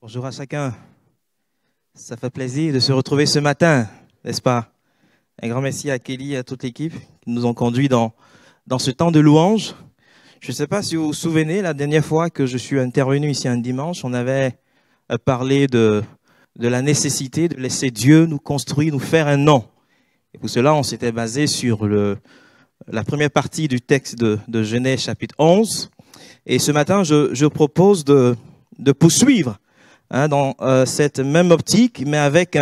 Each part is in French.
Bonjour à chacun. Ça fait plaisir de se retrouver ce matin, n'est-ce pas? Un grand merci à Kelly et à toute l'équipe qui nous ont conduits dans ce temps de louange. Je ne sais pas si vous vous souvenez, la dernière fois que je suis intervenu ici un dimanche, on avait parlé de la nécessité de laisser Dieu nous construire, nous faire un nom. Et pour cela, on s'était basé sur la première partie du texte de Genèse chapitre 11. Et ce matin, je propose de poursuivre dans cette même optique, mais avec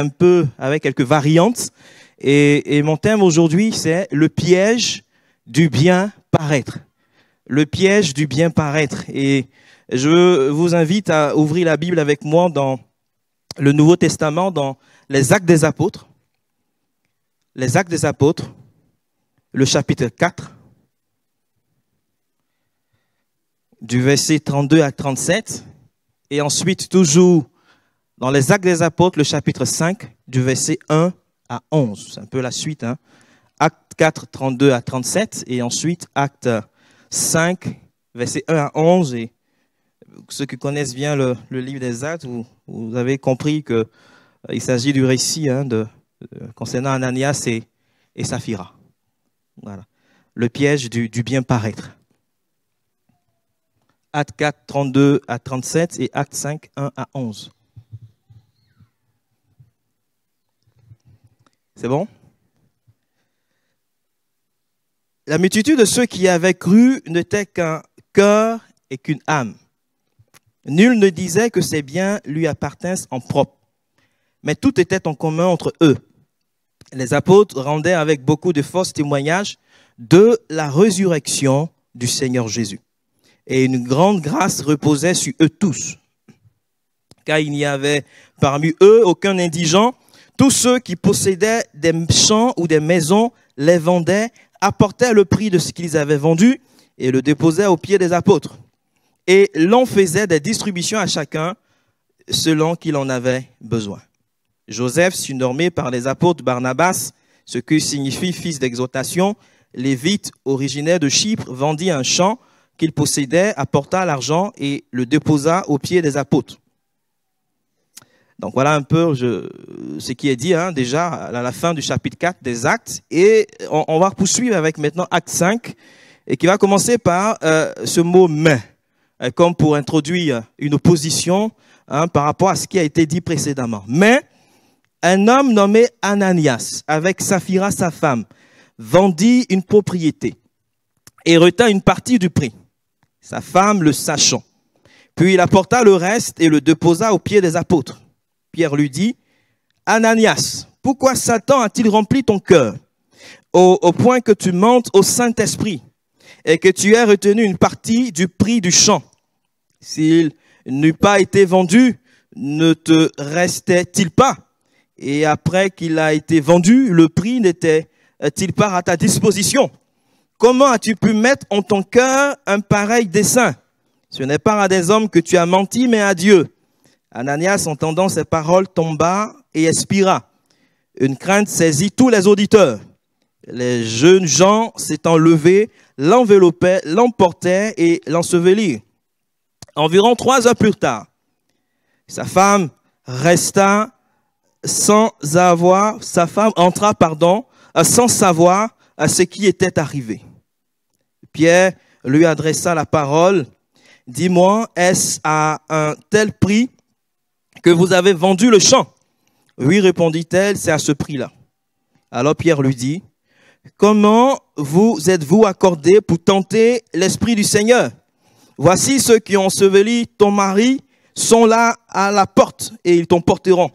quelques variantes. Et mon thème aujourd'hui, c'est le piège du bien paraître. Le piège du bien paraître. Et je vous invite à ouvrir la Bible avec moi dans le Nouveau Testament, dans les Actes des Apôtres. Les Actes des Apôtres, le chapitre 4, du verset 32 à 37. Et ensuite, toujours dans les Actes des Apôtres, le chapitre 5, du verset 1 à 11. C'est un peu la suite. Acte 4, 32 à 37. Et ensuite, Acte 5, verset 1 à 11. Et ceux qui connaissent bien le livre des Actes, vous avez compris qu'il s'agit du récit concernant Ananias et Saphira. Voilà. Le piège du bien paraître. Acte 4, 32 à 37 et Acte 5, 1 à 11. C'est bon? La multitude de ceux qui avaient cru n'était qu'un cœur et qu'une âme. Nul ne disait que ses biens lui appartinssent en propre, mais tout était en commun entre eux. Les apôtres rendaient avec beaucoup de force témoignage de la résurrection du Seigneur Jésus. Et une grande grâce reposait sur eux tous. Car il n'y avait parmi eux aucun indigent. Tous ceux qui possédaient des champs ou des maisons les vendaient, apportaient le prix de ce qu'ils avaient vendu et le déposaient aux pieds des apôtres. Et l'on faisait des distributions à chacun selon qu'il en avait besoin. Joseph, surnommé par les apôtres Barnabas, ce que signifie fils d'exhortation, lévite originaire de Chypre, vendit un champ qu'il possédait, apporta l'argent et le déposa aux pieds des apôtres. Donc voilà un peu ce qui est dit déjà à la fin du chapitre 4 des Actes. Et on va poursuivre avec maintenant Acte 5, et qui va commencer par ce mot « mais », comme pour introduire une opposition par rapport à ce qui a été dit précédemment. Mais un homme nommé Ananias, avec Saphira sa femme, vendit une propriété et retint une partie du prix, sa femme le sachant. Puis il apporta le reste et le déposa aux pieds des apôtres. Pierre lui dit, « Ananias, pourquoi Satan a-t-il rempli ton cœur au point que tu montes au Saint-Esprit et que tu aies retenu une partie du prix du champ? S'il n'eût pas été vendu, ne te restait-il pas? Et après qu'il a été vendu, le prix n'était-il pas à ta disposition? Comment as-tu pu mettre en ton cœur un pareil dessein? Ce n'est pas à des hommes que tu as menti, mais à Dieu. » Ananias, entendant ces paroles, tomba et expira. Une crainte saisit tous les auditeurs. Les jeunes gens s'étant levés, l'enveloppaient, l'emportaient et l'ensevelirent. Environ 3 heures plus tard, sa femme entra, sans savoir à ce qui était arrivé. Pierre lui adressa la parole. « Dis-moi, est-ce à un tel prix que vous avez vendu le champ? » « Oui, répondit-elle, c'est à ce prix-là. » Alors Pierre lui dit, « Comment vous êtes-vous accordé pour tenter l'Esprit du Seigneur? Voici ceux qui ont enseveli ton mari sont là à la porte et ils t'emporteront. »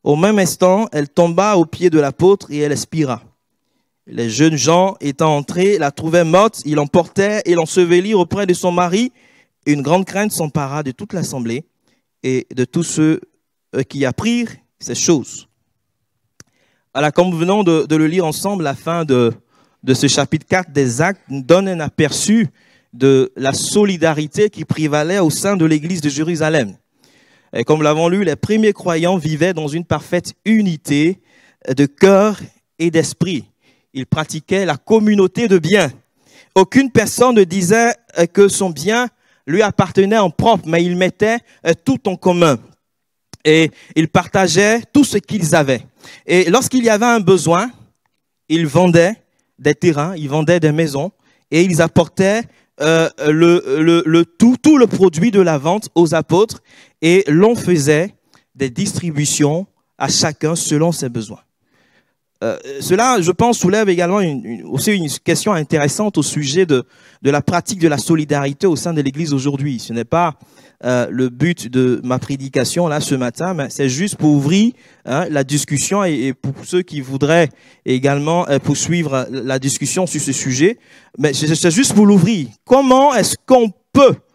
Au même instant, elle tomba aux pieds de l'apôtre et elle expira. Les jeunes gens étant entrés la trouvaient morte, ils l'emportaient et l'ensevelirent auprès de son mari. Une grande crainte s'empara de toute l'assemblée et de tous ceux qui apprirent ces choses. Alors, comme nous venons de le lire ensemble, la fin de ce chapitre 4 des Actes nous donne un aperçu de la solidarité qui prévalait au sein de l'église de Jérusalem. Et comme nous l'avons lu, les premiers croyants vivaient dans une parfaite unité de cœur et d'esprit. Ils pratiquaient la communauté de biens. Aucune personne ne disait que son bien lui appartenait en propre, mais il mettait tout en commun. et ils partageaient tout ce qu'ils avaient. Et lorsqu'il y avait un besoin, ils vendaient des terrains, ils vendaient des maisons et ils apportaient tout le produit de la vente aux apôtres et l'on faisait des distributions à chacun selon ses besoins. Cela, je pense, soulève également aussi une question intéressante au sujet de la pratique de la solidarité au sein de l'Église aujourd'hui. Ce n'est pas le but de ma prédication là ce matin, mais c'est juste pour ouvrir la discussion et pour ceux qui voudraient également poursuivre la discussion sur ce sujet. Mais c'est juste pour l'ouvrir. Comment est-ce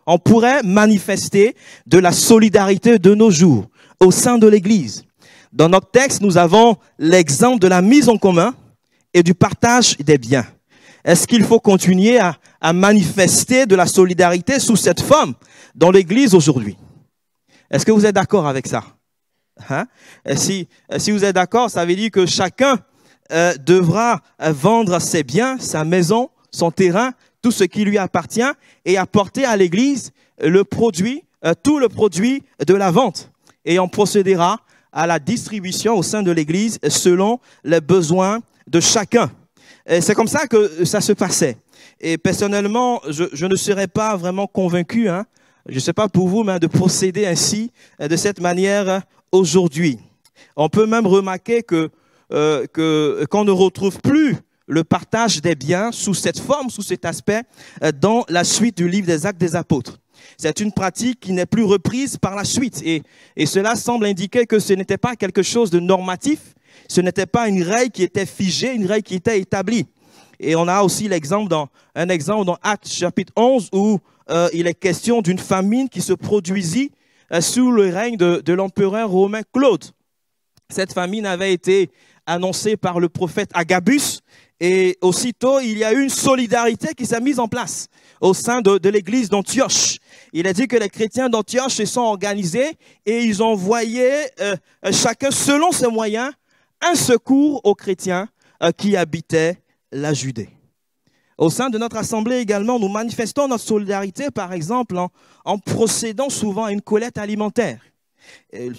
on pourrait manifester de la solidarité de nos jours au sein de l'Église? Dans notre texte, nous avons l'exemple de la mise en commun et du partage des biens. Est-ce qu'il faut continuer à manifester de la solidarité sous cette forme dans l'Église aujourd'hui? Est-ce que vous êtes d'accord avec ça? Si vous êtes d'accord, ça veut dire que chacun devra vendre ses biens, sa maison, son terrain, tout ce qui lui appartient et apporter à l'Église le produit, tout le produit de la vente. Et on procédera à la distribution au sein de l'Église selon les besoins de chacun. C'est comme ça que ça se passait. Et personnellement, je ne serais pas vraiment convaincu, je ne sais pas pour vous, mais de procéder ainsi, de cette manière aujourd'hui. On peut même remarquer qu'on ne retrouve plus le partage des biens sous cette forme, sous cet aspect, dans la suite du livre des Actes des Apôtres. C'est une pratique qui n'est plus reprise par la suite. Et cela semble indiquer que ce n'était pas quelque chose de normatif, ce n'était pas une règle qui était figée, une règle qui était établie. Et on a aussi un exemple dans Actes chapitre 11 où il est question d'une famine qui se produisit sous le règne de l'empereur romain Claude. Cette famine avait été annoncée par le prophète Agabus. Et aussitôt, il y a eu une solidarité qui s'est mise en place au sein de l'église d'Antioche. Il a dit que les chrétiens d'Antioche se sont organisés et ils ont envoyé chacun selon ses moyens un secours aux chrétiens qui habitaient la Judée. Au sein de notre assemblée également, nous manifestons notre solidarité, par exemple, en procédant souvent à une collecte alimentaire.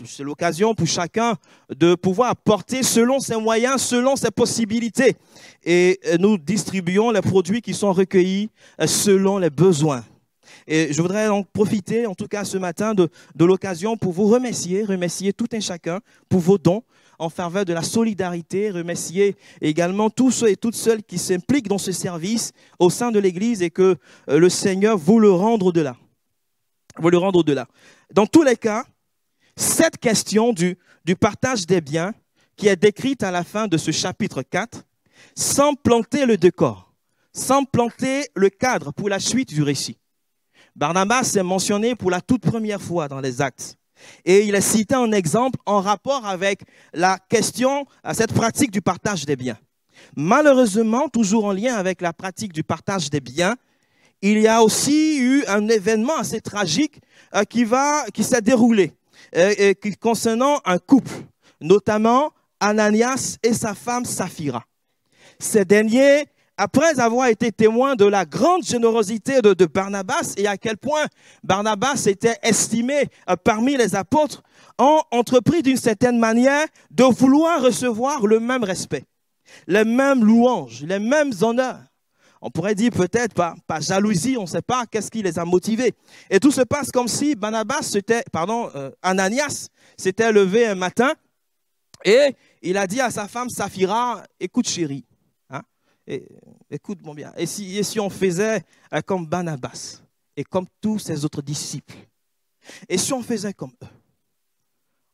C'est l'occasion pour chacun de pouvoir apporter selon ses moyens, selon ses possibilités. Et nous distribuons les produits qui sont recueillis selon les besoins. Et je voudrais donc profiter, en tout cas ce matin, de l'occasion pour vous remercier tout un chacun pour vos dons en faveur de la solidarité, remercier également tous ceux et toutes celles qui s'impliquent dans ce service au sein de l'Église et que le Seigneur vous le rende au-delà. Dans tous les cas, cette question du partage des biens qui est décrite à la fin de ce chapitre 4 semble planter le décor, semble planter le cadre pour la suite du récit. Barnabas est mentionné pour la toute première fois dans les Actes et il est cité en exemple en rapport avec la question, à cette pratique du partage des biens. Malheureusement, toujours en lien avec la pratique du partage des biens, il y a aussi eu un événement assez tragique qui s'est déroulé. Concernant un couple, notamment Ananias et sa femme Saphira. Ces derniers, après avoir été témoins de la grande générosité de Barnabas et à quel point Barnabas était estimé parmi les apôtres, ont entrepris d'une certaine manière de vouloir recevoir le même respect, les mêmes louanges, les mêmes honneurs. On pourrait dire peut-être par jalousie, on ne sait pas qu'est-ce qui les a motivés. Et tout se passe comme si Ananias s'était levé un matin et il a dit à sa femme Saphira, écoute chérie, écoute mon bien, et si on faisait comme Barnabas et comme tous ses autres disciples, et si on faisait comme eux,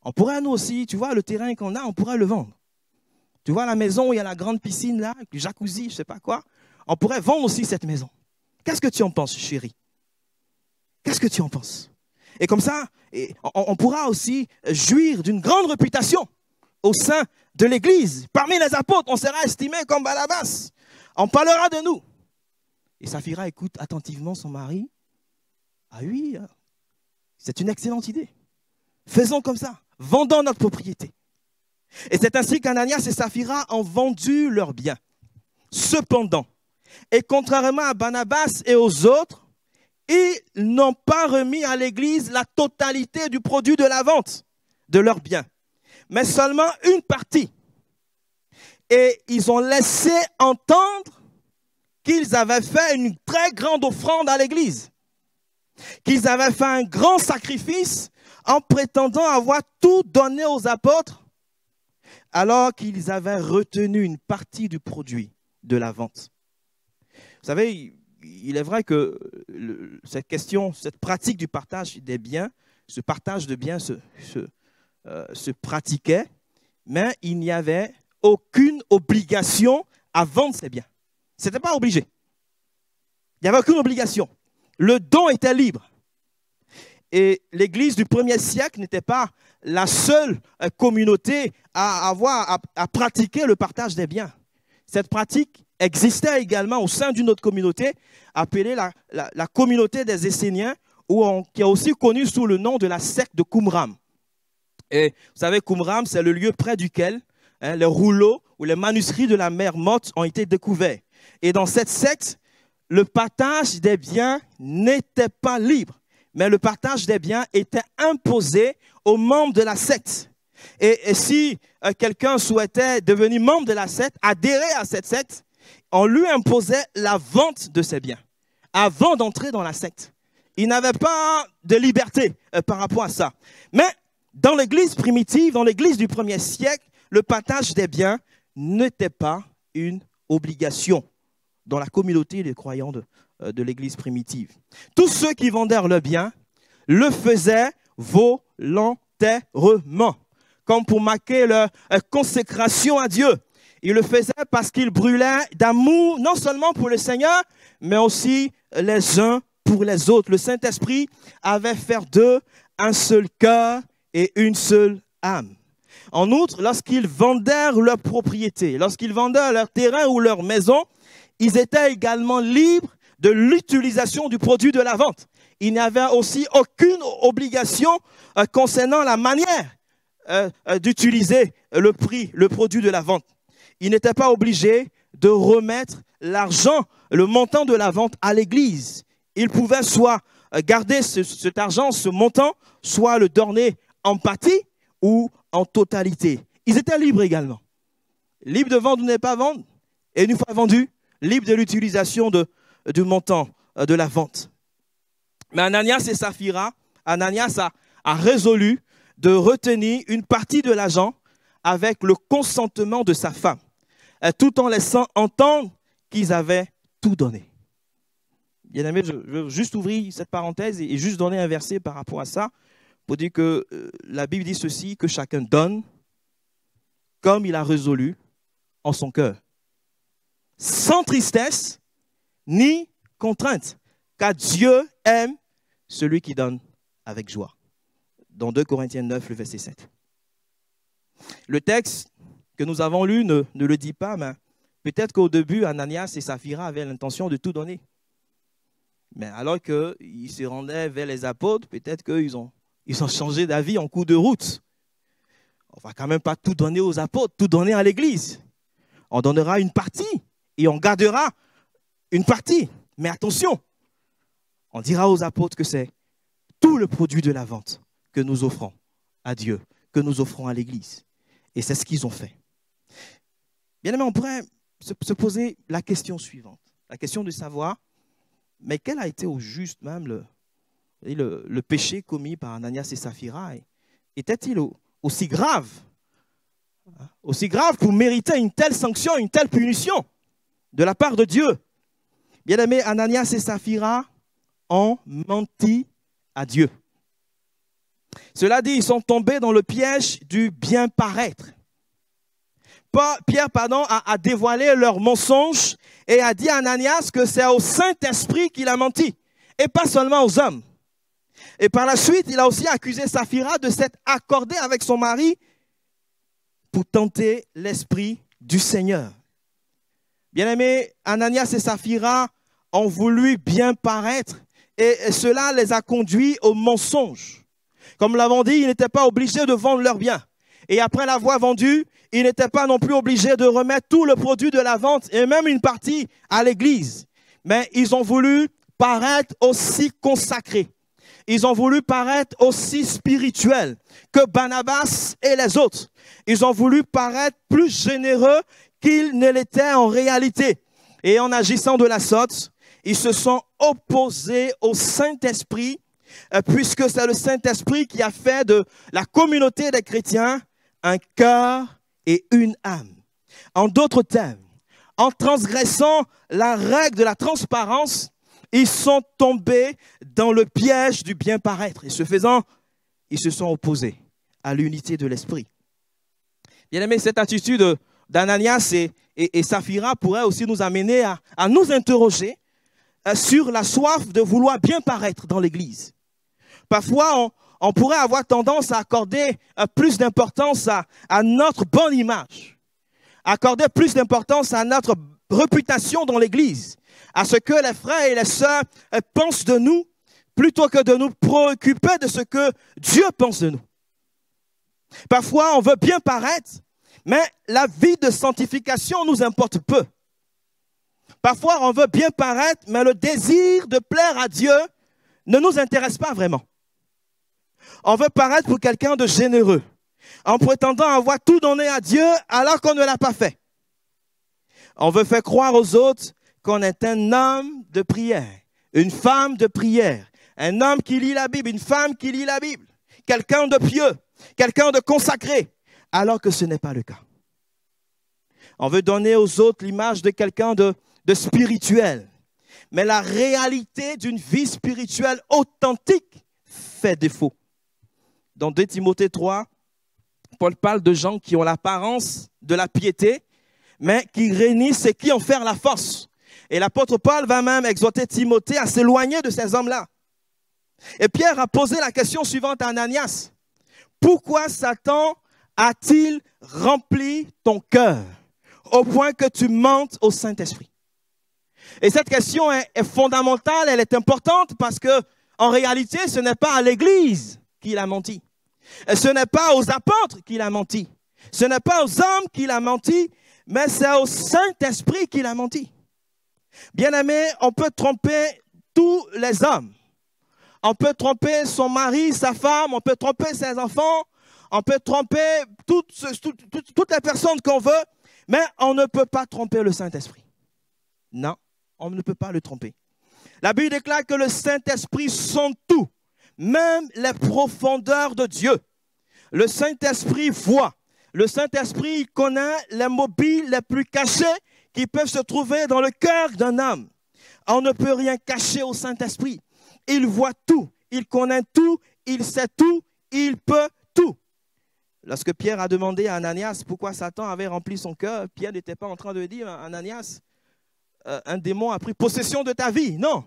on pourrait nous aussi, tu vois, le terrain qu'on a, on pourrait le vendre. Tu vois la maison où il y a la grande piscine là, le jacuzzi, je ne sais pas quoi. On pourrait vendre aussi cette maison. Qu'est-ce que tu en penses, chérie? Qu'est-ce que tu en penses? Et comme ça, on pourra aussi jouir d'une grande réputation au sein de l'Église. Parmi les apôtres, on sera estimé comme Barnabas. On parlera de nous. Et Saphira écoute attentivement son mari. Ah oui, c'est une excellente idée. Faisons comme ça. Vendons notre propriété. Et c'est ainsi qu'Ananias et Saphira ont vendu leurs biens. Cependant, et contrairement à Barnabas et aux autres, ils n'ont pas remis à l'Église la totalité du produit de la vente. de leurs biens, mais seulement une partie. Et ils ont laissé entendre qu'ils avaient fait une très grande offrande à l'église, qu'ils avaient fait un grand sacrifice en prétendant avoir tout donné aux apôtres, alors qu'ils avaient retenu une partie du produit de la vente. Vous savez, il est vrai que cette question, cette pratique du partage des biens, ce partage de biens se pratiquait, mais il n'y avait aucune obligation à vendre ces biens. Ce n'était pas obligé. Il n'y avait aucune obligation. Le don était libre. Et l'Église du 1er siècle n'était pas la seule communauté à pratiquer le partage des biens. Cette pratique existait également au sein d'une autre communauté appelée la communauté des Esséniens, qui est aussi connue sous le nom de la secte de Qumran. Et vous savez, Qumran, c'est le lieu près duquel les rouleaux ou les manuscrits de la mer Morte ont été découverts. Et dans cette secte, le partage des biens n'était pas libre, mais le partage des biens était imposé aux membres de la secte. Et si quelqu'un souhaitait devenir membre de la secte, adhérer à cette secte, on lui imposait la vente de ses biens avant d'entrer dans la secte. Il n'avait pas de liberté par rapport à ça. Mais dans l'église primitive, dans l'église du 1er siècle, le partage des biens n'était pas une obligation dans la communauté des croyants de l'église primitive. Tous ceux qui vendèrent leurs biens le faisaient volontairement, comme pour marquer leur consécration à Dieu. Ils le faisaient parce qu'ils brûlaient d'amour, non seulement pour le Seigneur, mais aussi les uns pour les autres. Le Saint-Esprit avait fait d'eux un seul cœur et une seule âme. En outre, lorsqu'ils vendèrent leur propriété, lorsqu'ils vendaient leur terrain ou leur maison, ils étaient également libres de l'utilisation du produit de la vente. Il n'y avait aussi aucune obligation concernant la manière d'utiliser le produit de la vente. Ils n'étaient pas obligés de remettre l'argent, le montant de la vente à l'église. Ils pouvaient soit garder cet argent, ce montant, soit le donner en partie ou en totalité. Ils étaient libres également. Libres de vendre ou ne pas vendre. Et une fois vendu, libres de l'utilisation du montant de la vente. Mais Ananias et Saphira, Ananias a résolu de retenir une partie de l'argent avec le consentement de sa femme, tout en laissant entendre qu'ils avaient tout donné. Bien aimé, je veux juste ouvrir cette parenthèse et juste donner un verset par rapport à ça, pour dire que la Bible dit ceci, que chacun donne comme il a résolu en son cœur, sans tristesse ni contrainte, car Dieu aime celui qui donne avec joie. Dans 2 Corinthiens 9, le verset 7. Le texte que nous avons lu ne le dit pas, mais peut-être qu'au début, Ananias et Saphira avaient l'intention de tout donner. Mais alors qu'ils se rendaient vers les apôtres, peut-être qu'ils ont changé d'avis en cours de route. On ne va quand même pas tout donner aux apôtres, tout donner à l'église. On donnera une partie et on gardera une partie. Mais attention, on dira aux apôtres que c'est tout le produit de la vente que nous offrons à Dieu, que nous offrons à l'église. Et c'est ce qu'ils ont fait. Bien aimé, on pourrait se poser la question suivante. La question de savoir, mais quel a été au juste même le péché commis par Ananias et Saphira? Était-il aussi grave pour mériter une telle sanction, une telle punition de la part de Dieu? Bien aimé, Ananias et Saphira ont menti à Dieu. Cela dit, ils sont tombés dans le piège du bien paraître. Pierre a dévoilé leur mensonge et a dit à Ananias que c'est au Saint-Esprit qu'il a menti et pas seulement aux hommes. Et par la suite, il a aussi accusé Saphira de s'être accordée avec son mari pour tenter l'esprit du Seigneur. Bien-aimés, Ananias et Saphira ont voulu bien paraître et cela les a conduits au mensonge. Comme nous l'avons dit, ils n'étaient pas obligés de vendre leurs biens. Et après l'avoir vendu, ils n'étaient pas non plus obligés de remettre tout le produit de la vente et même une partie à l'église. Mais ils ont voulu paraître aussi consacrés. Ils ont voulu paraître aussi spirituels que Barnabas et les autres. Ils ont voulu paraître plus généreux qu'ils ne l'étaient en réalité. Et en agissant de la sorte, ils se sont opposés au Saint-Esprit, puisque c'est le Saint-Esprit qui a fait de la communauté des chrétiens un cœur et une âme. En d'autres termes, en transgressant la règle de la transparence, ils sont tombés dans le piège du bien-paraître. Et ce faisant, ils se sont opposés à l'unité de l'esprit. Bien aimé, cette attitude d'Ananias et Saphira pourrait aussi nous amener à nous interroger sur la soif de vouloir bien paraître dans l'Église. Parfois, on pourrait avoir tendance à accorder plus d'importance à notre bonne image, accorder plus d'importance à notre réputation dans l'Église, à ce que les frères et les sœurs pensent de nous, plutôt que de nous préoccuper de ce que Dieu pense de nous. Parfois, on veut bien paraître, mais la vie de sanctification nous importe peu. Parfois, on veut bien paraître, mais le désir de plaire à Dieu ne nous intéresse pas vraiment. On veut paraître pour quelqu'un de généreux, en prétendant avoir tout donné à Dieu alors qu'on ne l'a pas fait. On veut faire croire aux autres qu'on est un homme de prière, une femme de prière, un homme qui lit la Bible, une femme qui lit la Bible, quelqu'un de pieux, quelqu'un de consacré, alors que ce n'est pas le cas. On veut donner aux autres l'image de quelqu'un de spirituel, mais la réalité d'une vie spirituelle authentique fait défaut. Dans 2 Timothée 3, Paul parle de gens qui ont l'apparence de la piété, mais qui réunissent et qui en font la force. Et l'apôtre Paul va même exhorter Timothée à s'éloigner de ces hommes-là. Et Pierre a posé la question suivante à Ananias. Pourquoi Satan a-t-il rempli ton cœur au point que tu mentes au Saint-Esprit? Et cette question est fondamentale, elle est importante parce que en réalité, ce n'est pas à l'Église qu'il a menti. Ce n'est pas aux apôtres qu'il a menti. Ce n'est pas aux hommes qu'il a menti, mais c'est au Saint-Esprit qu'il a menti. Bien-aimé, on peut tromper tous les hommes. On peut tromper son mari, sa femme, on peut tromper ses enfants, on peut tromper toutes les personnes qu'on veut, mais on ne peut pas tromper le Saint-Esprit. Non, on ne peut pas le tromper. La Bible déclare que le Saint-Esprit sonde tout, même les profondeurs de Dieu. Le Saint-Esprit voit. Le Saint-Esprit connaît les mobiles les plus cachés qui peuvent se trouver dans le cœur d'un homme. On ne peut rien cacher au Saint-Esprit. Il voit tout, il connaît tout, il sait tout, il peut tout. Lorsque Pierre a demandé à Ananias pourquoi Satan avait rempli son cœur, Pierre n'était pas en train de dire, Ananias, un démon a pris possession de ta vie. Non.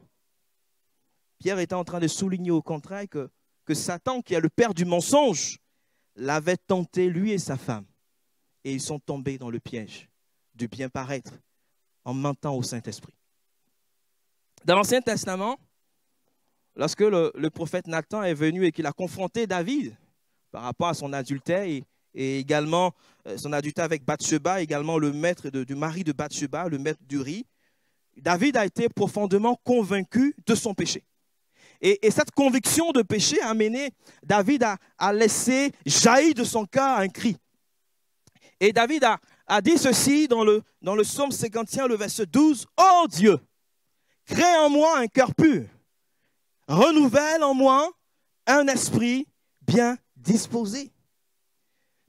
Pierre était en train de souligner au contraire que Satan, qui est le père du mensonge, l'avait tenté, lui et sa femme. Et ils sont tombés dans le piège du bien paraître en mentant au Saint-Esprit. Dans l'Ancien Testament, lorsque le prophète Nathan est venu et qu'il a confronté David par rapport à son adultère et également son adultère avec Bathsheba, également le maître du mari de Bathsheba, le maître d'Uri, David a été profondément convaincu de son péché. Et cette conviction de péché a amené David à laisser jaillir de son cœur un cri. Et David a dit ceci dans le psaume 51, le verset 12. « Oh Dieu, crée en moi un cœur pur, renouvelle en moi un esprit bien disposé. »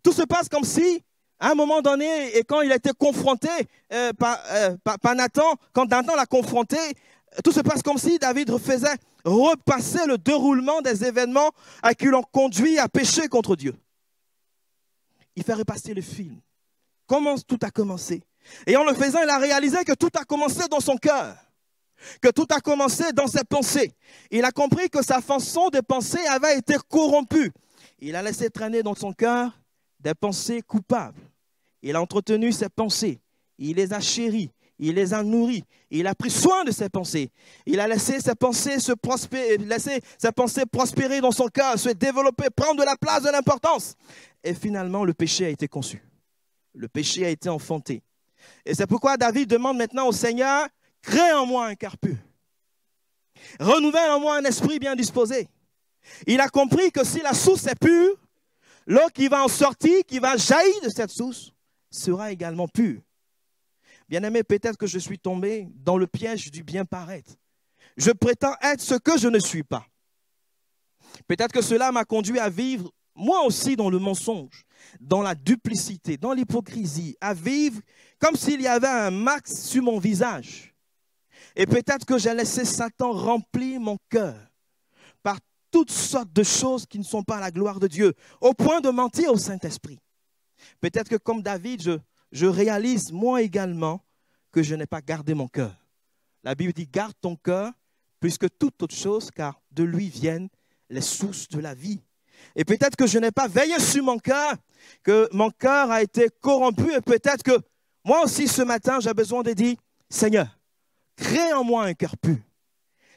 Tout se passe comme si, à un moment donné, et quand il a été confronté par Nathan, quand Nathan l'a confronté, tout se passe comme si David faisait repasser le déroulement des événements qui l'ont conduit à pécher contre Dieu. Il fait repasser le film. Comment tout a commencé? Et en le faisant, il a réalisé que tout a commencé dans son cœur, que tout a commencé dans ses pensées. Il a compris que sa façon de penser avait été corrompue. Il a laissé traîner dans son cœur des pensées coupables. Il a entretenu ses pensées. Il les a chéries. Il les a nourries. Il a pris soin de ses pensées. Il a laissé ses pensées prospérer dans son cœur, se développer, prendre de la place, de l'importance. Et finalement, le péché a été conçu. Le péché a été enfanté. Et c'est pourquoi David demande maintenant au Seigneur, crée en moi un cœur pur. Renouvelle en moi un esprit bien disposé. Il a compris que si la source est pure, l'eau qui va en sortir, qui va jaillir de cette source, sera également pure. Bien-aimé, peut-être que je suis tombé dans le piège du bien paraître. Je prétends être ce que je ne suis pas. Peut-être que cela m'a conduit à vivre, moi aussi, dans le mensonge, dans la duplicité, dans l'hypocrisie, à vivre comme s'il y avait un max sur mon visage. Et peut-être que j'ai laissé Satan remplir mon cœur par toutes sortes de choses qui ne sont pas à la gloire de Dieu, au point de mentir au Saint-Esprit. Peut-être que comme David, je réalise moi également que je n'ai pas gardé mon cœur. La Bible dit, garde ton cœur plus que toute autre chose, car de lui viennent les sources de la vie. Et peut-être que je n'ai pas veillé sur mon cœur, que mon cœur a été corrompu, et peut-être que moi aussi ce matin, j'ai besoin de dire, Seigneur, crée en moi un cœur pur.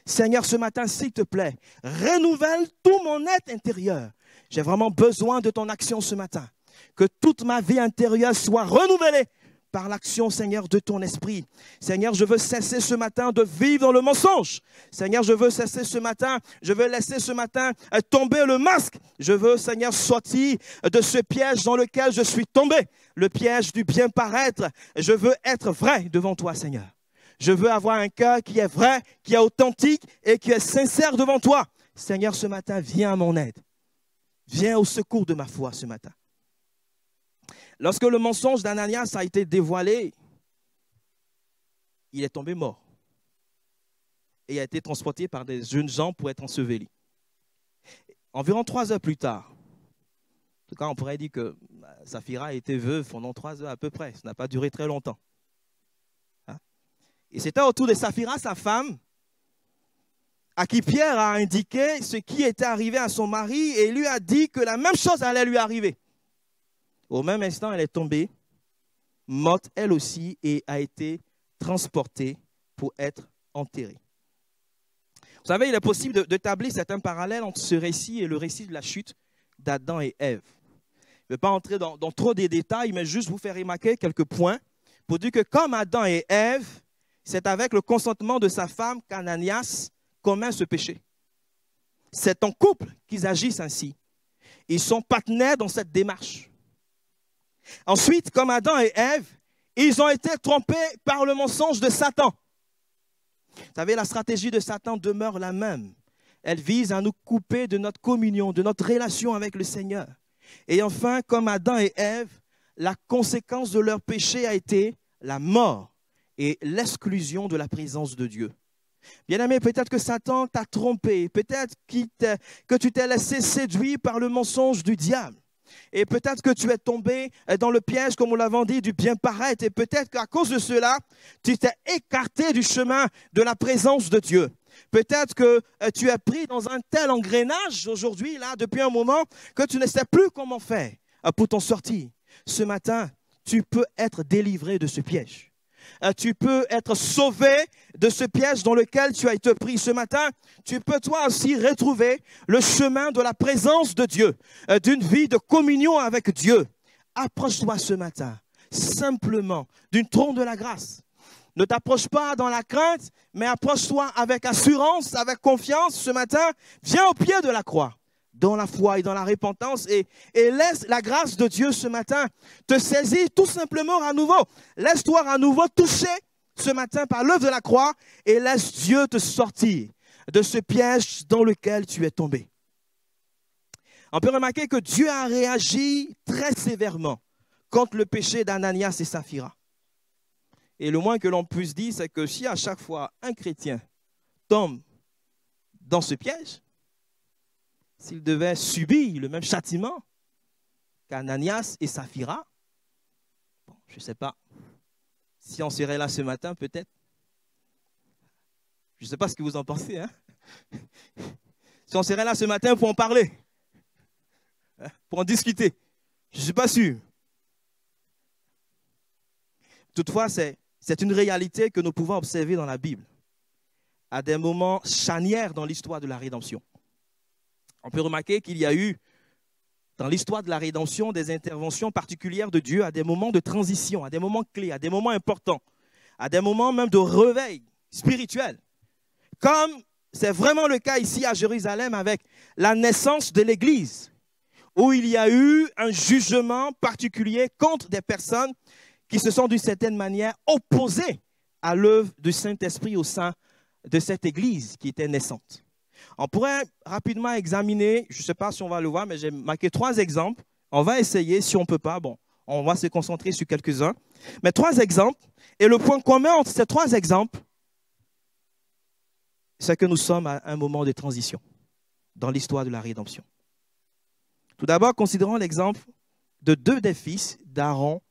Seigneur, ce matin, s'il te plaît, renouvelle tout mon être intérieur. J'ai vraiment besoin de ton action ce matin. Que toute ma vie intérieure soit renouvelée par l'action, Seigneur, de ton esprit. Seigneur, je veux cesser ce matin de vivre dans le mensonge. Seigneur, je veux cesser ce matin, je veux laisser ce matin tomber le masque. Je veux, Seigneur, sortir de ce piège dans lequel je suis tombé, le piège du bien paraître. Je veux être vrai devant toi, Seigneur. Je veux avoir un cœur qui est vrai, qui est authentique et qui est sincère devant toi. Seigneur, ce matin, viens à mon aide. Viens au secours de ma foi ce matin. Lorsque le mensonge d'Ananias a été dévoilé, il est tombé mort. Et a été transporté par des jeunes gens pour être enseveli. Environ 3 heures plus tard, en tout cas on pourrait dire que Saphira était veuve pendant 3 heures à peu près. Ça n'a pas duré très longtemps. Et c'était autour de Saphira, sa femme, à qui Pierre a indiqué ce qui était arrivé à son mari et lui a dit que la même chose allait lui arriver. Au même instant, elle est tombée, morte elle aussi, et a été transportée pour être enterrée. Vous savez, il est possible d'établir certains parallèles entre ce récit et le récit de la chute d'Adam et Ève. Je ne vais pas entrer dans trop de détails, mais juste vous faire remarquer quelques points pour dire que comme Adam et Ève, c'est avec le consentement de sa femme qu'Ananias commet ce péché. C'est en couple qu'ils agissent ainsi. Ils sont partenaires dans cette démarche. Ensuite, comme Adam et Ève, ils ont été trompés par le mensonge de Satan. Vous savez, la stratégie de Satan demeure la même. Elle vise à nous couper de notre communion, de notre relation avec le Seigneur. Et enfin, comme Adam et Ève, la conséquence de leur péché a été la mort et l'exclusion de la présence de Dieu. Bien-aimé, peut-être que Satan t'a trompé, peut-être que tu t'es laissé séduire par le mensonge du diable. Et peut-être que tu es tombé dans le piège, comme on l'avait dit, du bien paraître. Et peut-être qu'à cause de cela, tu t'es écarté du chemin de la présence de Dieu. Peut-être que tu es pris dans un tel engrenage aujourd'hui, là, depuis un moment, que tu ne sais plus comment faire pour t'en sortir. Ce matin, tu peux être délivré de ce piège. Tu peux être sauvé de ce piège dans lequel tu as été pris ce matin. Tu peux toi aussi retrouver le chemin de la présence de Dieu, d'une vie de communion avec Dieu. Approche-toi ce matin, simplement, d'une trône de la grâce. Ne t'approche pas dans la crainte, mais approche-toi avec assurance, avec confiance ce matin. Viens au pied de la croix, dans la foi et dans la repentance, et laisse la grâce de Dieu ce matin te saisir tout simplement à nouveau. Laisse-toi à nouveau toucher ce matin par l'œuvre de la croix et laisse Dieu te sortir de ce piège dans lequel tu es tombé. On peut remarquer que Dieu a réagi très sévèrement contre le péché d'Ananias et Saphira. Et le moins que l'on puisse dire, c'est que si à chaque fois un chrétien tombe dans ce piège, s'il devait subir le même châtiment qu'Ananias et Saphira, bon, je ne sais pas si on serait là ce matin, peut-être. Je ne sais pas ce que vous en pensez. Hein? Si on serait là ce matin pour en parler, pour en discuter, je ne suis pas sûr. Toutefois, c'est une réalité que nous pouvons observer dans la Bible, à des moments charnières dans l'histoire de la rédemption. On peut remarquer qu'il y a eu, dans l'histoire de la rédemption, des interventions particulières de Dieu à des moments de transition, à des moments clés, à des moments importants, à des moments même de réveil spirituel. Comme c'est vraiment le cas ici à Jérusalem avec la naissance de l'Église, où il y a eu un jugement particulier contre des personnes qui se sont d'une certaine manière opposées à l'œuvre du Saint-Esprit au sein de cette Église qui était naissante. On pourrait rapidement examiner, je ne sais pas si on va le voir, mais j'ai marqué 3 exemples. On va essayer, si on ne peut pas, bon, on va se concentrer sur quelques-uns. Mais 3 exemples, et le point commun entre ces 3 exemples, c'est que nous sommes à un moment de transition dans l'histoire de la rédemption. Tout d'abord, considérons l'exemple de 2 des fils d'Aaron,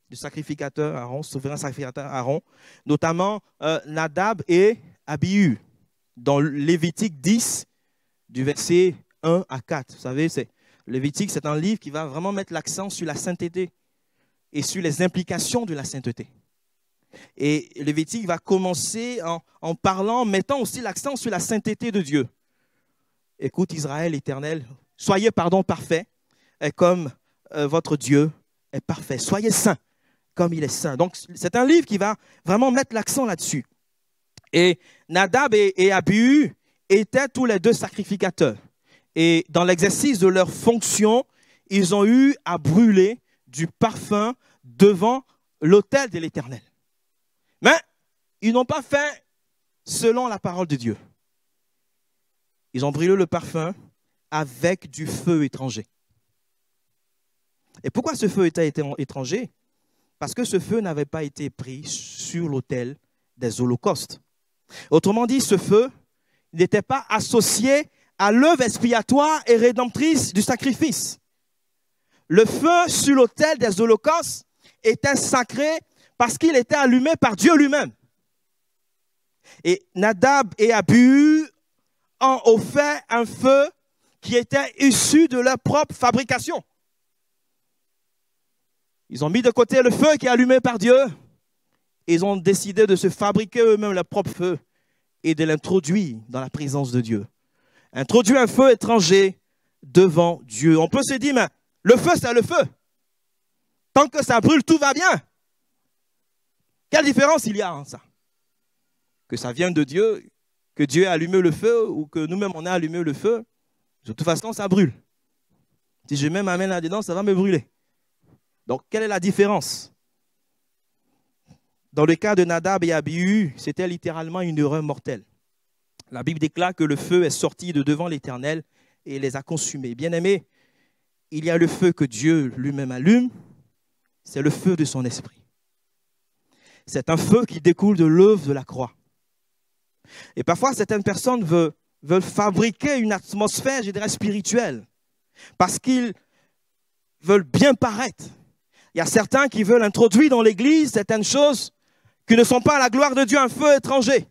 du sacrificateur Aaron, souverain sacrificateur Aaron, notamment Nadab et Abihu, dans Lévitique 10, du verset 1 à 4. Vous savez, Lévitique, c'est un livre qui va vraiment mettre l'accent sur la sainteté et sur les implications de la sainteté. Et Lévitique va commencer en parlant, mettant aussi l'accent sur la sainteté de Dieu. Écoute Israël éternel, soyez parfaits, comme votre Dieu est parfait. Soyez saints, comme il est saint. Donc, c'est un livre qui va vraiment mettre l'accent là-dessus. Et Nadab et Abihu étaient tous les 2 sacrificateurs. Et dans l'exercice de leur fonction, ils ont eu à brûler du parfum devant l'autel de l'Éternel. Mais ils n'ont pas fait selon la parole de Dieu. Ils ont brûlé le parfum avec du feu étranger. Et pourquoi ce feu était étranger? Parce que ce feu n'avait pas été pris sur l'autel des holocaustes. Autrement dit, ce feu n'était pas associé à l'œuvre expiatoire et rédemptrice du sacrifice. Le feu sur l'autel des holocaustes était sacré parce qu'il était allumé par Dieu lui-même. Et Nadab et Abihu ont offert un feu qui était issu de leur propre fabrication. Ils ont mis de côté le feu qui est allumé par Dieu. Ils ont décidé de se fabriquer eux-mêmes leur propre feu et de l'introduire dans la présence de Dieu. Introduire un feu étranger devant Dieu. On peut se dire, mais le feu, c'est le feu. Tant que ça brûle, tout va bien. Quelle différence il y a en ça? Que ça vienne de Dieu, que Dieu a allumé le feu ou que nous-mêmes on a allumé le feu, de toute façon, ça brûle. Si je mets ma main là-dedans, ça va me brûler. Donc, quelle est la différence? Dans le cas de Nadab et Abihu, c'était littéralement une erreur mortelle. La Bible déclare que le feu est sorti de devant l'Éternel et les a consumés. Bien-aimés, il y a le feu que Dieu lui-même allume, c'est le feu de son esprit. C'est un feu qui découle de l'œuvre de la croix. Et parfois, certaines personnes veulent fabriquer une atmosphère, je dirais, spirituelle, parce qu'ils veulent bien paraître. Il y a certains qui veulent introduire dans l'Église certaines choses qui ne sont pas à la gloire de Dieu, un feu étranger.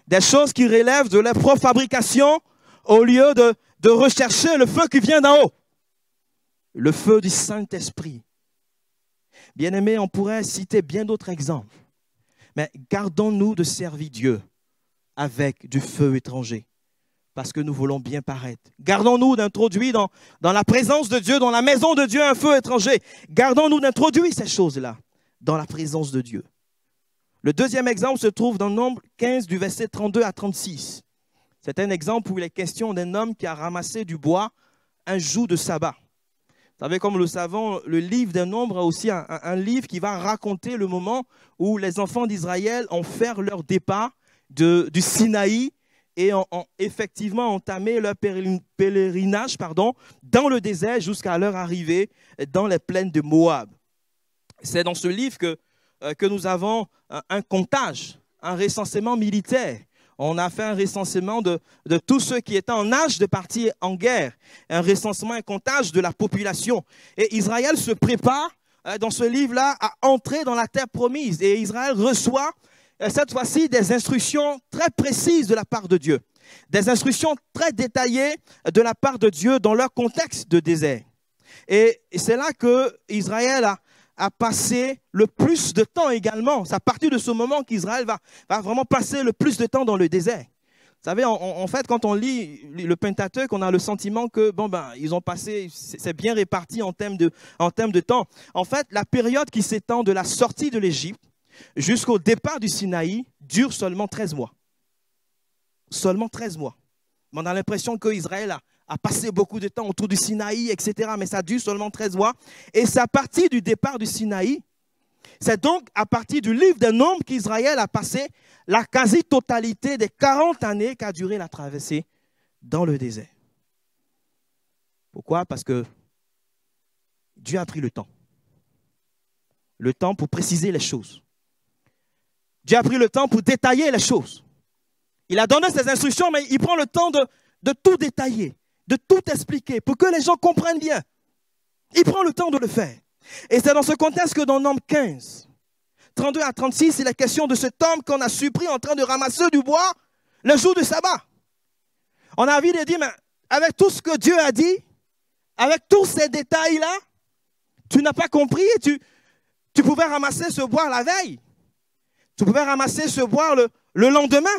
Des choses qui relèvent de leur propre fabrication au lieu de rechercher le feu qui vient d'en haut. Le feu du Saint-Esprit. Bien-aimés, on pourrait citer bien d'autres exemples. Mais gardons-nous de servir Dieu avec du feu étranger, parce que nous voulons bien paraître. Gardons-nous d'introduire dans la présence de Dieu, dans la maison de Dieu, un feu étranger. Gardons-nous d'introduire ces choses-là dans la présence de Dieu. Le deuxième exemple se trouve dans Nombre 15, du verset 32 à 36. C'est un exemple où il est question d'un homme qui a ramassé du bois un jour de sabbat. Vous savez, comme nous le savons, le livre des Nombres a aussi un livre qui va raconter le moment où les enfants d'Israël ont fait leur départ du Sinaï et ont effectivement entamé leur pèlerinage dans le désert jusqu'à leur arrivée dans les plaines de Moab. C'est dans ce livre que nous avons un comptage, un recensement militaire. On a fait un recensement de tous ceux qui étaient en âge de partir en guerre, un recensement, un comptage de la population. Et Israël se prépare dans ce livre-là à entrer dans la terre promise. Et Israël reçoit cette fois-ci des instructions très précises de la part de Dieu. Des instructions très détaillées de la part de Dieu dans leur contexte de désert. Et c'est là que Israël a passé le plus de temps également. C'est à partir de ce moment qu'Israël va vraiment passer le plus de temps dans le désert. Vous savez, en fait, quand on lit le Pentateuque, on a le sentiment que, ils ont passé, c'est bien réparti en termes de temps. En fait, la période qui s'étend de la sortie de l'Égypte jusqu'au départ du Sinaï dure seulement 13 mois. seulement 13 mois. Mais on a l'impression qu'Israël a passé beaucoup de temps autour du Sinaï, etc. Mais ça dure seulement 13 mois. Et c'est à partir du départ du Sinaï, c'est donc à partir du livre des Nombres qu'Israël a passé la quasi-totalité des 40 années qu'a duré la traversée dans le désert. Pourquoi? Parce que Dieu a pris le temps. Le temps pour préciser les choses. Dieu a pris le temps pour détailler les choses. Il a donné ses instructions, mais il prend le temps de tout détailler, de tout expliquer, pour que les gens comprennent bien. Il prend le temps de le faire. Et c'est dans ce contexte que dans Nombre 15, 32 à 36, il est question de cet homme qu'on a surpris en train de ramasser du bois le jour du sabbat. On a envie de dire, mais avec tout ce que Dieu a dit, avec tous ces détails-là, tu n'as pas compris et tu pouvais ramasser ce bois la veille. Tu pouvais ramasser ce bois le lendemain.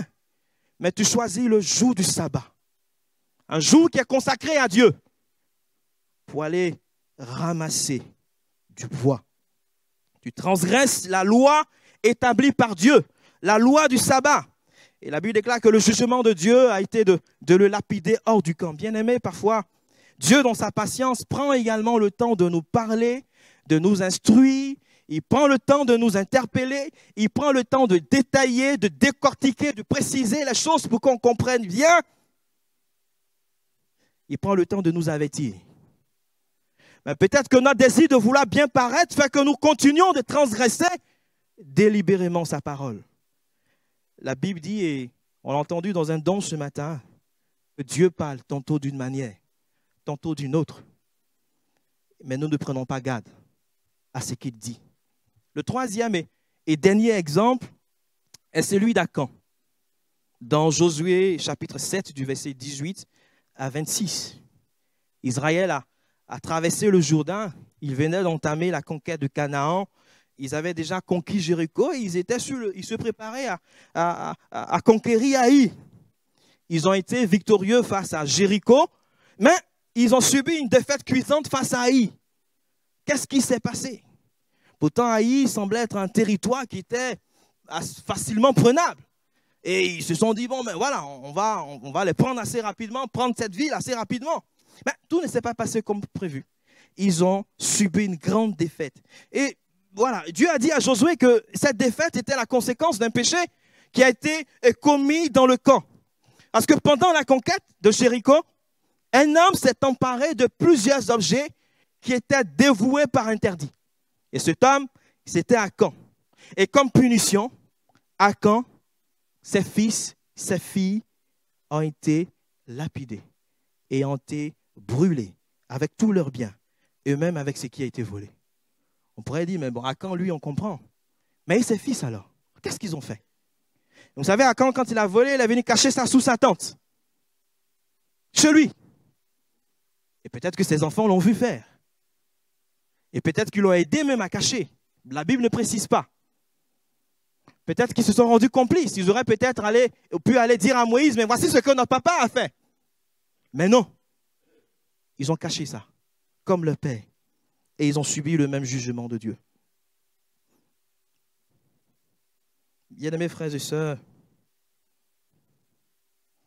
Mais tu choisis le jour du sabbat. Un jour qui est consacré à Dieu. Pour aller ramasser du bois. Tu transgresses la loi établie par Dieu. La loi du sabbat. Et la Bible déclare que le jugement de Dieu a été de le lapider hors du camp. Bien aimé, parfois, Dieu, dans sa patience, prend également le temps de nous parler, de nous instruire. Il prend le temps de nous interpeller. Il prend le temps de détailler, de décortiquer, de préciser les choses pour qu'on comprenne bien. Il prend le temps de nous avertir. Mais peut-être que notre désir de vouloir bien paraître fait que nous continuons de transgresser délibérément sa parole. La Bible dit, et on l'a entendu dans un don ce matin, que Dieu parle tantôt d'une manière, tantôt d'une autre. Mais nous ne prenons pas garde à ce qu'il dit. Le troisième et dernier exemple est celui d'Acan. Dans Josué chapitre 7 du verset 18 à 26. Israël a traversé le Jourdain. Ils venaient d'entamer la conquête de Canaan. Ils avaient déjà conquis Jéricho et ils se préparaient à conquérir Haï. Ils ont été victorieux face à Jéricho, mais ils ont subi une défaite cuisante face à Haï. Qu'est-ce qui s'est passé? Pourtant, Haï semblait être un territoire qui était facilement prenable. Et ils se sont dit, bon, ben voilà, on va les prendre assez rapidement, prendre cette ville assez rapidement. Mais tout ne s'est pas passé comme prévu. Ils ont subi une grande défaite. Et voilà, Dieu a dit à Josué que cette défaite était la conséquence d'un péché qui a été commis dans le camp. Parce que pendant la conquête de Jéricho, un homme s'est emparé de plusieurs objets qui étaient dévoués par interdit. Et cet homme, c'était Acan. Et comme punition, Acan, ses fils, ses filles ont été lapidés et ont été brûlés avec tous leurs biens, et même avec ce qui a été volé. On pourrait dire, mais bon, Acan, lui, on comprend. Mais et ses fils alors? Qu'est-ce qu'ils ont fait? Vous savez, Acan, quand il a volé, il est venu cacher ça sous sa tente. Chez lui. Et peut-être que ses enfants l'ont vu faire. Et peut-être qu'ils l'ont aidé même à cacher. La Bible ne précise pas. Peut-être qu'ils se sont rendus complices. Ils auraient peut-être pu aller dire à Moïse, mais voici ce que notre papa a fait. Mais non. Ils ont caché ça, comme leur père. Et ils ont subi le même jugement de Dieu. Bien-aimés frères et sœurs,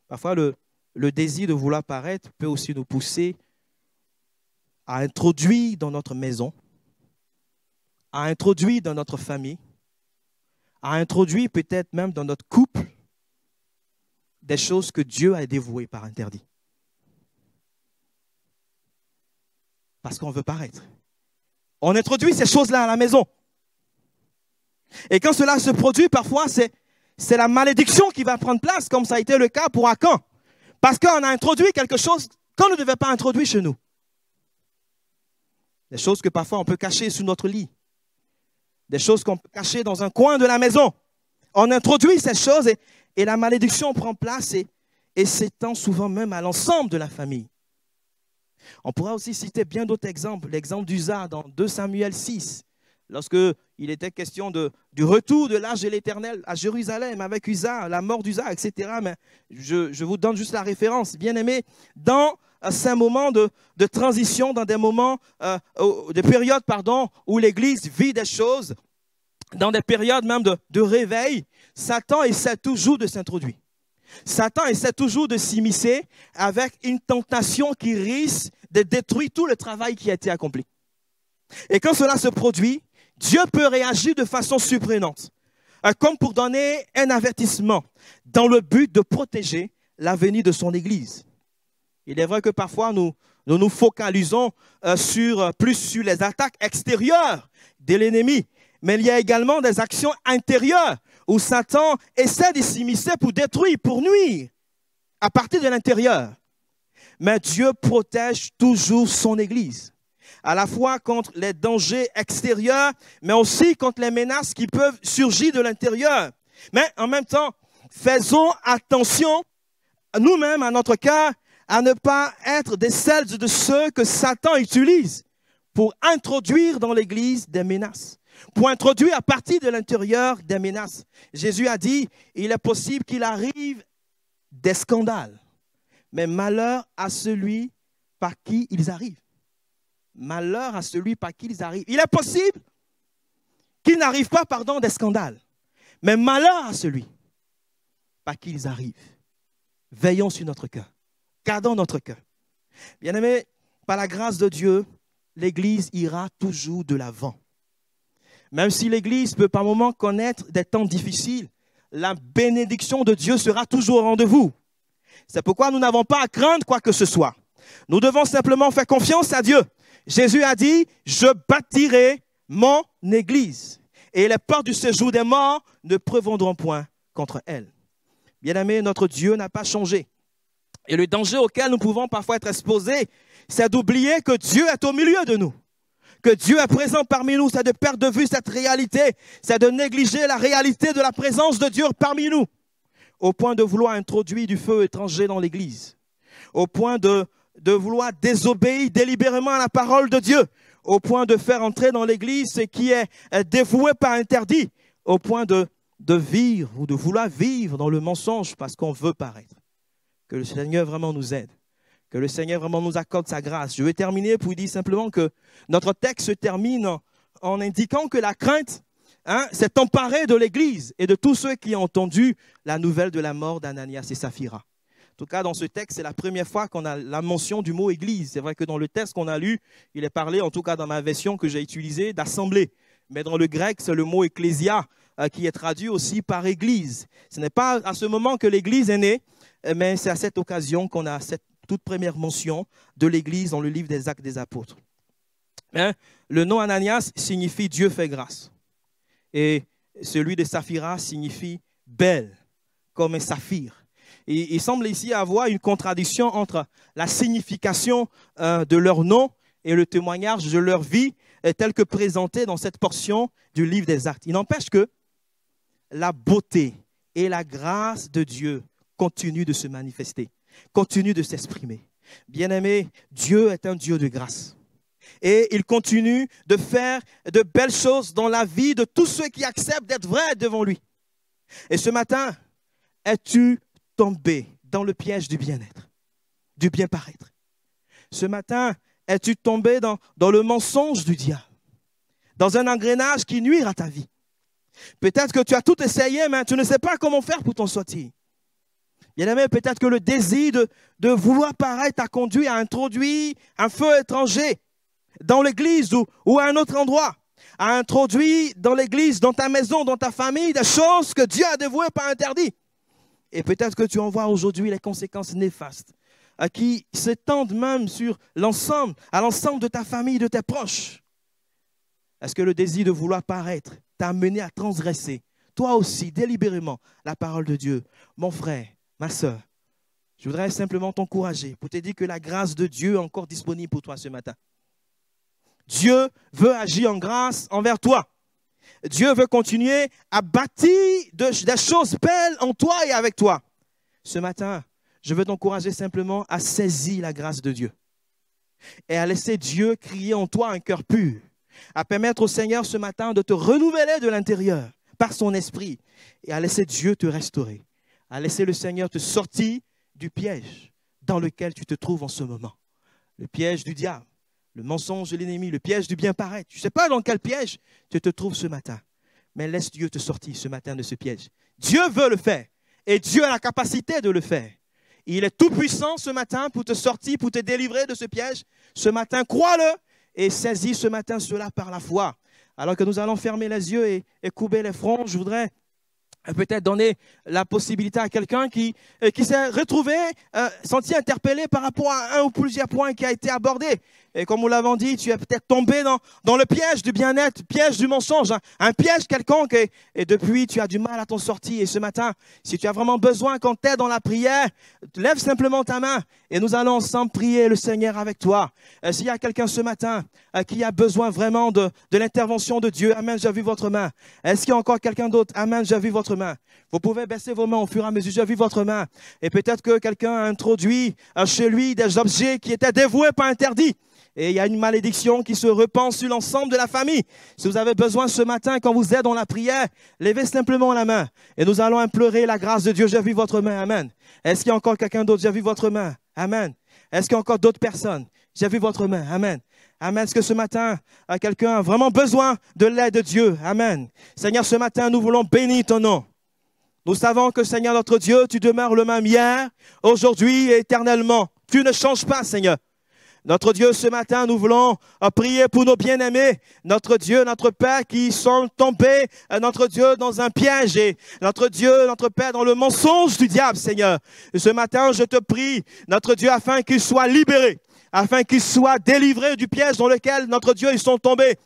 parfois le désir de vouloir paraître peut aussi nous pousser à introduire dans notre maison, à introduire dans notre famille, à introduire peut-être même dans notre couple des choses que Dieu a dévouées par interdit. Parce qu'on veut paraître. On introduit ces choses-là à la maison. Et quand cela se produit, parfois, c'est la malédiction qui va prendre place, comme ça a été le cas pour Acan. Parce qu'on a introduit quelque chose qu'on ne devait pas introduire chez nous. Des choses que parfois on peut cacher sous notre lit. Des choses qu'on peut cacher dans un coin de la maison. On introduit ces choses et la malédiction prend place et s'étend souvent même à l'ensemble de la famille. On pourra aussi citer bien d'autres exemples. L'exemple d'Uza dans 2 Samuel 6, lorsque il était question du retour de l'Arche de l'Éternel à Jérusalem avec Uza, la mort d'Uza, etc. Mais je vous donne juste la référence. Bien aimé, dans ces moments de transition, dans des moments, des périodes où l'Église vit des choses, dans des périodes même de réveil, Satan essaie toujours de s'introduire. Satan essaie toujours de s'immiscer avec une tentation qui risque de détruire tout le travail qui a été accompli. Et quand cela se produit, Dieu peut réagir de façon surprenante, comme pour donner un avertissement dans le but de protéger l'avenir de son Église. Il est vrai que parfois nous focalisons plus sur les attaques extérieures de l'ennemi, mais il y a également des actions intérieures où Satan essaie de s'immiscer pour détruire, pour nuire, à partir de l'intérieur. Mais Dieu protège toujours son Église, à la fois contre les dangers extérieurs, mais aussi contre les menaces qui peuvent surgir de l'intérieur. Mais en même temps, faisons attention, nous-mêmes, à notre cas, à ne pas être celles de ceux que Satan utilise pour introduire dans l'Église des menaces, pour introduire à partir de l'intérieur des menaces. Jésus a dit, il est possible qu'il arrive des scandales, mais malheur à celui par qui ils arrivent. Malheur à celui par qui ils arrivent. Il est possible qu'il n'arrive pas, des scandales, mais malheur à celui par qui ils arrivent. Veillons sur notre cœur. Gardons notre cœur. Bien-aimés, par la grâce de Dieu, l'Église ira toujours de l'avant. Même si l'Église peut par moments connaître des temps difficiles, la bénédiction de Dieu sera toujours au rendez-vous. C'est pourquoi nous n'avons pas à craindre quoi que ce soit. Nous devons simplement faire confiance à Dieu. Jésus a dit, je bâtirai mon Église et les portes du séjour des morts ne prévaudront point contre elle. Bien-aimés, notre Dieu n'a pas changé. Et le danger auquel nous pouvons parfois être exposés, c'est d'oublier que Dieu est au milieu de nous, que Dieu est présent parmi nous. C'est de perdre de vue cette réalité, c'est de négliger la réalité de la présence de Dieu parmi nous, au point de vouloir introduire du feu étranger dans l'Église, au point de vouloir désobéir délibérément à la parole de Dieu, au point de faire entrer dans l'Église ce qui est dévoué par interdit, au point de vivre ou de vouloir vivre dans le mensonge parce qu'on veut paraître. Que le Seigneur vraiment nous aide, que le Seigneur vraiment nous accorde sa grâce. Je vais terminer pour dire simplement que notre texte se termine en indiquant que la crainte s'est emparée de l'Église et de tous ceux qui ont entendu la nouvelle de la mort d'Ananias et Saphira. En tout cas, dans ce texte, c'est la première fois qu'on a la mention du mot Église. C'est vrai que dans le texte qu'on a lu, il est parlé, en tout cas dans ma version que j'ai utilisée, d'assemblée. Mais dans le grec, c'est le mot ecclésia qui est traduit aussi par Église. Ce n'est pas à ce moment que l'Église est née, mais c'est à cette occasion qu'on a cette toute première mention de l'Église dans le livre des Actes des Apôtres. Le nom Ananias signifie Dieu fait grâce. Et celui de Saphira signifie belle, comme un saphir. Et il semble ici avoir une contradiction entre la signification de leur nom et le témoignage de leur vie tel que présenté dans cette portion du livre des Actes. Il n'empêche que la beauté et la grâce de Dieu continuent de se manifester, continuent de s'exprimer. Bien-aimés, Dieu est un Dieu de grâce. Et il continue de faire de belles choses dans la vie de tous ceux qui acceptent d'être vrais devant lui. Et ce matin, es-tu tombé dans le piège du bien-être, du bien-paraître? Ce matin, es-tu tombé dans le mensonge du diable, dans un engrenage qui nuit à ta vie? Peut-être que tu as tout essayé, mais tu ne sais pas comment faire pour t'en sortir. Bien-aimé, peut-être que le désir de vouloir paraître t'a conduit à introduire un feu étranger dans l'église ou à un autre endroit, à introduire dans l'église, dans ta maison, dans ta famille, des choses que Dieu a dévouées par interdit. Et peut-être que tu en vois aujourd'hui les conséquences néfastes qui s'étendent même sur l'ensemble, à l'ensemble de ta famille, de tes proches. Est-ce que le désir de vouloir paraître t'a amené à transgresser, toi aussi, délibérément, la parole de Dieu? Mon frère, ma sœur, je voudrais simplement t'encourager pour te dire que la grâce de Dieu est encore disponible pour toi ce matin. Dieu veut agir en grâce envers toi. Dieu veut continuer à bâtir des choses belles en toi et avec toi. Ce matin, je veux t'encourager simplement à saisir la grâce de Dieu et à laisser Dieu crier en toi un cœur pur, à permettre au Seigneur ce matin de te renouveler de l'intérieur par son esprit et à laisser Dieu te restaurer, à laisser le Seigneur te sortir du piège dans lequel tu te trouves en ce moment. Le piège du diable, le mensonge de l'ennemi, le piège du bien-paraître. Tu ne sais pas dans quel piège tu te trouves ce matin, mais laisse Dieu te sortir ce matin de ce piège. Dieu veut le faire Et Dieu a la capacité de le faire. Il est tout puissant ce matin pour te sortir, pour te délivrer de ce piège. Ce matin, crois-le et saisis ce matin cela par la foi. Alors que nous allons fermer les yeux et courber les fronts, je voudrais peut-être donner la possibilité à quelqu'un qui s'est retrouvé, senti interpellé par rapport à un ou plusieurs points qui a été abordé. Et comme nous l'avons dit, tu es peut-être tombé dans le piège du bien-être, piège du mensonge, un piège quelconque. Et depuis, tu as du mal à t'en sortir. Et ce matin, si tu as vraiment besoin qu'on t'aide dans la prière, lève simplement ta main et nous allons ensemble prier le Seigneur avec toi. S'il y a quelqu'un ce matin qui a besoin vraiment de l'intervention de Dieu, amen, j'ai vu votre main. Est-ce qu'il y a encore quelqu'un d'autre? Amen, j'ai vu votre main. Vous pouvez baisser vos mains au fur et à mesure, j'ai vu votre main. Et peut-être que quelqu'un a introduit chez lui des objets qui étaient dévoués, pas interdits. Et il y a une malédiction qui se répand sur l'ensemble de la famille. Si vous avez besoin ce matin, quand vous êtes dans la prière, levez simplement la main. Et nous allons implorer la grâce de Dieu. J'ai vu votre main. Amen. Est-ce qu'il y a encore quelqu'un d'autre? J'ai vu votre main. Amen. Est-ce qu'il y a encore d'autres personnes? J'ai vu votre main. Amen. Amen. Est-ce que ce matin, quelqu'un a vraiment besoin de l'aide de Dieu? Amen. Seigneur, ce matin, nous voulons bénir ton nom. Nous savons que, Seigneur, notre Dieu, tu demeures le même hier, aujourd'hui et éternellement. Tu ne changes pas, Seigneur. Notre Dieu, ce matin, nous voulons prier pour nos bien-aimés. Notre Dieu, notre Père, qui sont tombés, notre Dieu, dans un piège. Et notre Dieu, notre Père, dans le mensonge du diable, Seigneur. Et ce matin, je te prie, notre Dieu, afin qu'ils soient libérés, afin qu'ils soient délivrés du piège dans lequel, notre Dieu, ils sont tombés.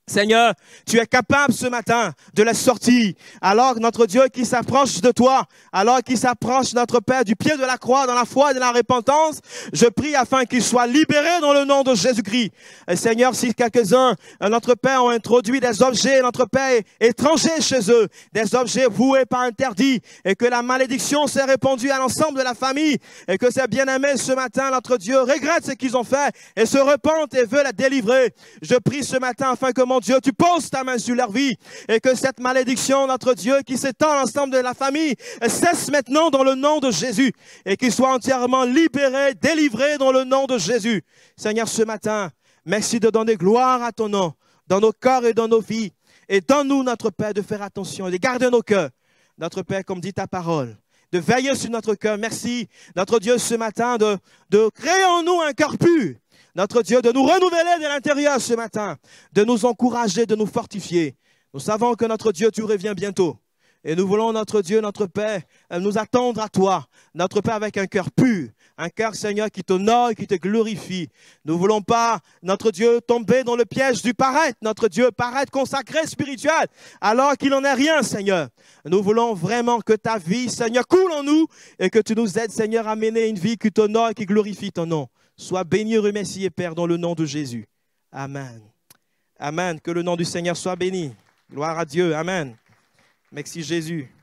Seigneur, tu es capable ce matin de la sortir. Alors notre Dieu qui s'approche de toi, alors qu'il s'approche notre Père du pied de la croix dans la foi et dans la repentance, je prie afin qu'il soit libéré dans le nom de Jésus-Christ. Seigneur, si quelques-uns, notre Père, ont introduit des objets, notre Père, étrangers chez eux, des objets voués par interdit, et que la malédiction s'est répandue à l'ensemble de la famille, et que ces bien-aimés ce matin, notre Dieu, regrettent ce qu'ils ont fait et se repentent et veulent la délivrer. Je prie ce matin afin que mon Dieu, tu poses ta main sur leur vie et que cette malédiction, notre Dieu, qui s'étend à l'ensemble de la famille, cesse maintenant dans le nom de Jésus et qu'ils soient entièrement libérés, délivrés dans le nom de Jésus. Seigneur, ce matin, merci de donner gloire à ton nom dans nos cœurs et dans nos vies. Et donne-nous, notre Père, de faire attention et de garder nos cœurs. Notre Père, comme dit ta parole, de veiller sur notre cœur. Merci, notre Dieu, ce matin, de créer en nous un cœur pur. Notre Dieu, de nous renouveler de l'intérieur ce matin, de nous encourager, de nous fortifier. Nous savons que notre Dieu, tu reviens bientôt. Et nous voulons, notre Dieu, notre Père, nous attendre à toi. Notre Père avec un cœur pur, un cœur, Seigneur, qui t'honore et qui te glorifie. Nous ne voulons pas, notre Dieu, tomber dans le piège du paraître. Notre Dieu, paraître consacré, spirituel, alors qu'il n'en est rien, Seigneur. Nous voulons vraiment que ta vie, Seigneur, coule en nous et que tu nous aides, Seigneur, à mener une vie qui t'honore et qui glorifie ton nom. Sois béni et remercié, Père, dans le nom de Jésus. Amen. Amen. Que le nom du Seigneur soit béni. Gloire à Dieu. Amen. Merci Jésus.